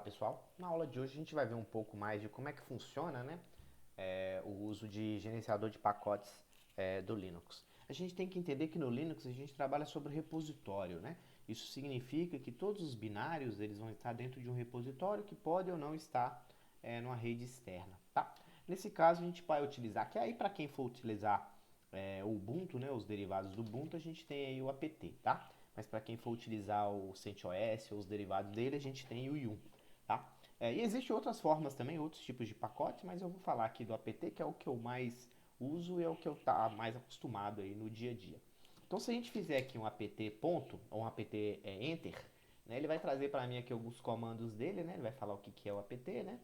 pessoal, na aula de hoje a gente vai ver um pouco mais de como é que funciona, né, o uso de gerenciador de pacotes do Linux. A gente tem que entender que no Linux a gente trabalha sobre repositório, né? Isso significa que todos os binários eles vão estar dentro de um repositório que pode ou não estar numa rede externa, tá? Nesse caso a gente vai utilizar, que aí para quem for utilizar o Ubuntu, né, os derivados do Ubuntu, a gente tem aí o apt, tá? Mas para quem for utilizar o CentOS ou os derivados dele, a gente tem o Yum, tá? E existem outras formas também, outros tipos de pacote, mas eu vou falar aqui do apt, que é o que eu mais uso e é o que eu tá mais acostumado aí no dia a dia. Então, se a gente fizer aqui um apt ponto, ou um apt enter, né, ele vai trazer para mim aqui alguns comandos dele, né? Ele vai falar o que é o apt, né?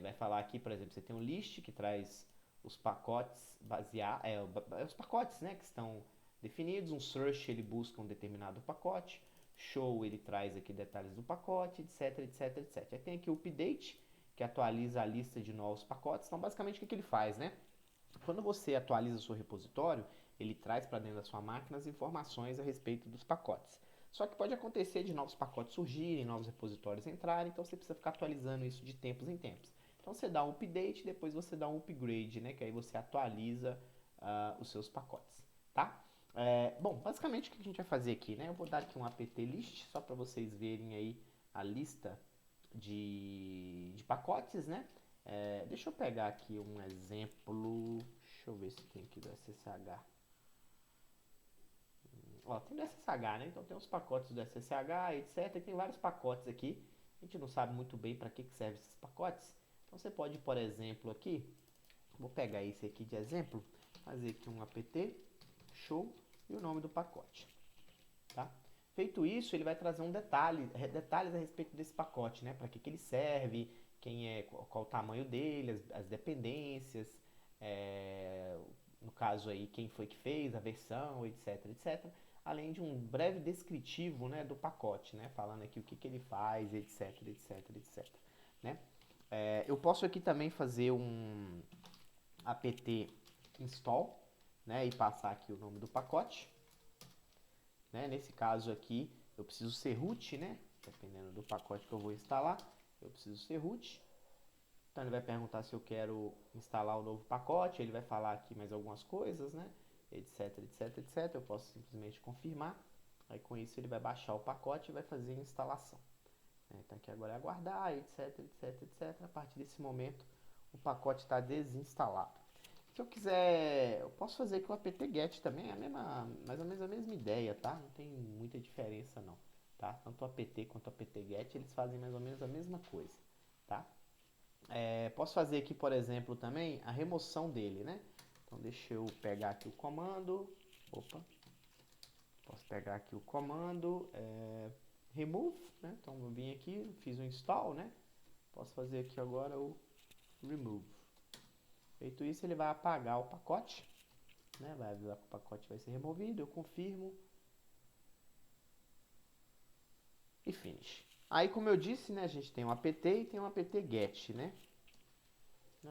Vai falar aqui, por exemplo, você tem um list que traz os pacotes os pacotes, né, que estão definidos. Um search ele busca um determinado pacote. Show ele traz aqui detalhes do pacote, etc, etc, etc. Aí tem aqui o update, que atualiza a lista de novos pacotes. Então, basicamente, o que ele faz, né? Quando você atualiza o seu repositório, ele traz para dentro da sua máquina as informações a respeito dos pacotes. Só que pode acontecer de novos pacotes surgirem, novos repositórios entrarem, então você precisa ficar atualizando isso de tempos em tempos. Então você dá um update, depois você dá um upgrade, né? Que aí você atualiza os seus pacotes, tá? Bom, basicamente o que a gente vai fazer aqui, né? Eu vou dar aqui um apt list só para vocês verem aí a lista de pacotes, né? Deixa eu pegar aqui um exemplo. Deixa eu ver se tem aqui do SSH. Ó, tem do SSH, né? Então tem os pacotes do SSH, etc. E tem vários pacotes aqui. A gente não sabe muito bem para que servem esses pacotes. Então você pode, por exemplo, aqui, vou pegar esse aqui de exemplo, fazer aqui um apt show e o nome do pacote, tá? Feito isso, ele vai trazer detalhes a respeito desse pacote, né? Para que ele serve, qual o tamanho dele, as dependências, é, no caso aí, quem foi que fez, a versão, etc, etc. Além de um breve descritivo, né, do pacote, né? Falando aqui o que ele faz, etc, etc, etc. Né? Eu posso aqui também fazer um apt install, né? E passar aqui o nome do pacote. Né? Nesse caso aqui, eu preciso ser root, né? Dependendo do pacote que eu vou instalar, eu preciso ser root. Então ele vai perguntar se eu quero instalar o novo pacote, ele vai falar aqui mais algumas coisas, né? Etc, etc, etc. Eu posso simplesmente confirmar. Aí com isso ele vai baixar o pacote e vai fazer a instalação. Então aqui agora é aguardar, etc, etc, etc. A partir desse momento o pacote está desinstalado. Se eu quiser, eu posso fazer aqui o apt-get também, é mais ou menos a mesma ideia, tá? Não tem muita diferença não, tá? Tanto o apt quanto o apt-get, eles fazem mais ou menos a mesma coisa, tá? Posso fazer aqui, por exemplo, também a remoção dele, né? Então deixa eu pegar aqui o comando, posso pegar aqui o comando, remove, né? Então eu vim aqui, fiz o install, né? Posso fazer aqui agora o remove. Feito isso, ele vai apagar o pacote, né? Vai avisar que o pacote vai ser removido, eu confirmo e finish. Aí, como eu disse, né, a gente tem um apt e tem um apt-get, né?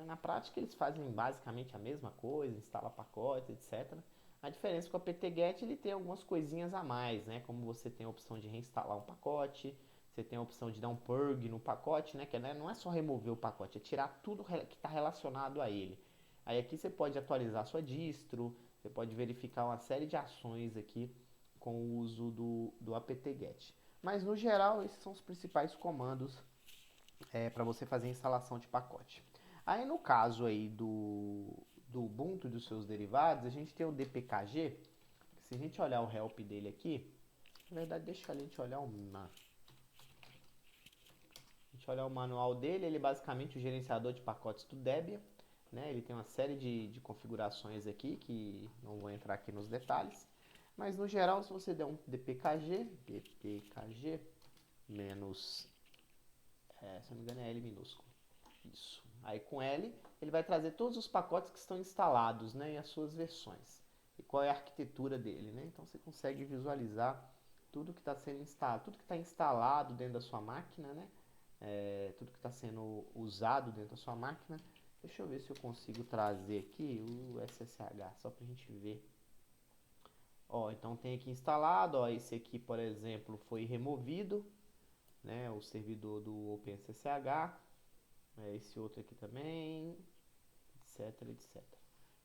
Na prática, eles fazem basicamente a mesma coisa, instala pacotes, etc. A diferença é que o apt-get ele tem algumas coisinhas a mais, né? Como você tem a opção de reinstalar um pacote, você tem a opção de dar um purge no pacote, né? Que não é só remover o pacote, é tirar tudo que está relacionado a ele. Aí aqui você pode atualizar sua distro, você pode verificar uma série de ações aqui com o uso do apt-get. Mas no geral, esses são os principais comandos para você fazer a instalação de pacote. Aí no caso aí do Ubuntu e dos seus derivados, a gente tem o dpkg. Se a gente olhar o help dele aqui, na verdade deixa a gente olhar o manual dele, ele é basicamente o gerenciador de pacotes do Debian, né? Ele tem uma série de configurações aqui que não vou entrar aqui nos detalhes, mas no geral se você der um dpkg menos, se não me engano é L minúsculo, isso. Aí com L, ele vai trazer todos os pacotes que estão instalados, né, e as suas versões. E qual é a arquitetura dele, né? Então você consegue visualizar tudo que está sendo instalado, tudo que está instalado dentro da sua máquina, né? Tudo que está sendo usado dentro da sua máquina. Deixa eu ver se eu consigo trazer aqui o SSH, só para a gente ver. Ó, então tem aqui instalado, ó, esse aqui, por exemplo, foi removido. né? O servidor do OpenSSH, esse outro aqui também, etc, etc.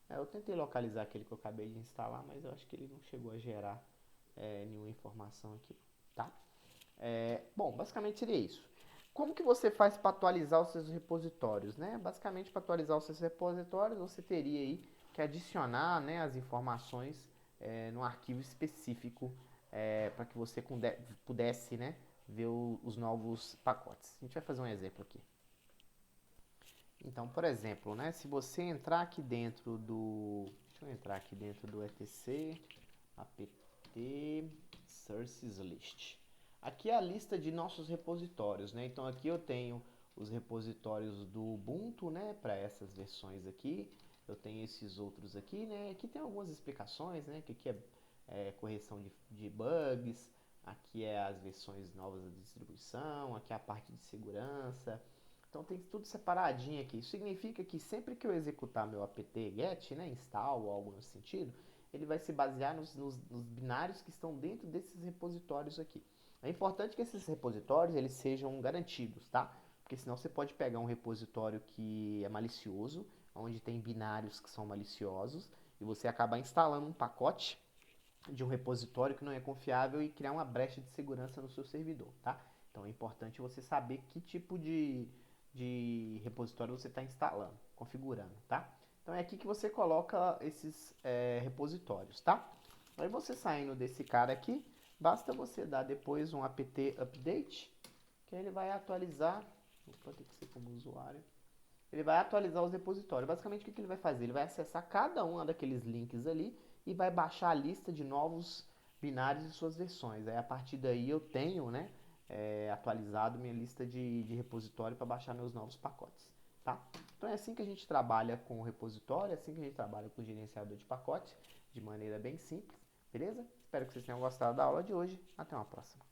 Eu tentei localizar aquele que eu acabei de instalar, mas eu acho que ele não chegou a gerar nenhuma informação aqui, tá? Bom, basicamente seria isso. Como que você faz para atualizar os seus repositórios, né? Basicamente, para atualizar os seus repositórios, você teria aí que adicionar, né, as informações num arquivo específico para que você pudesse, né, ver os novos pacotes. A gente vai fazer um exemplo aqui. Então, por exemplo, né, se você entrar aqui dentro do... Deixa eu entrar aqui dentro do etc apt sources list. Aqui é a lista de nossos repositórios, né? Então aqui eu tenho os repositórios do Ubuntu, né, para essas versões aqui. Eu tenho esses outros aqui, né? Aqui tem algumas explicações, né? Que aqui é correção de bugs, aqui é as versões novas da distribuição, aqui é a parte de segurança. Então tem tudo separadinho aqui. Isso significa que sempre que eu executar meu apt-get, né, install ou algo nesse sentido, ele vai se basear nos binários que estão dentro desses repositórios aqui. É importante que esses repositórios eles sejam garantidos, tá? Porque senão você pode pegar um repositório que é malicioso, onde tem binários que são maliciosos, e você acabar instalando um pacote de um repositório que não é confiável e criar uma brecha de segurança no seu servidor, tá? Então é importante você saber que tipo de repositório você está instalando, configurando, tá? Então é aqui que você coloca esses repositórios, tá? Aí você saindo desse cara aqui, basta você dar depois um apt update, que ele vai atualizar, opa, tem que ser como usuário, ele vai atualizar os repositórios. Basicamente o que ele vai fazer? Ele vai acessar cada um daqueles links ali e vai baixar a lista de novos binários e suas versões. Aí a partir daí eu tenho, né, atualizado minha lista de repositório para baixar meus novos pacotes, tá? Então é assim que a gente trabalha com o repositório, é assim que a gente trabalha com o gerenciador de pacote, de maneira bem simples, beleza? Espero que vocês tenham gostado da aula de hoje. Até uma próxima.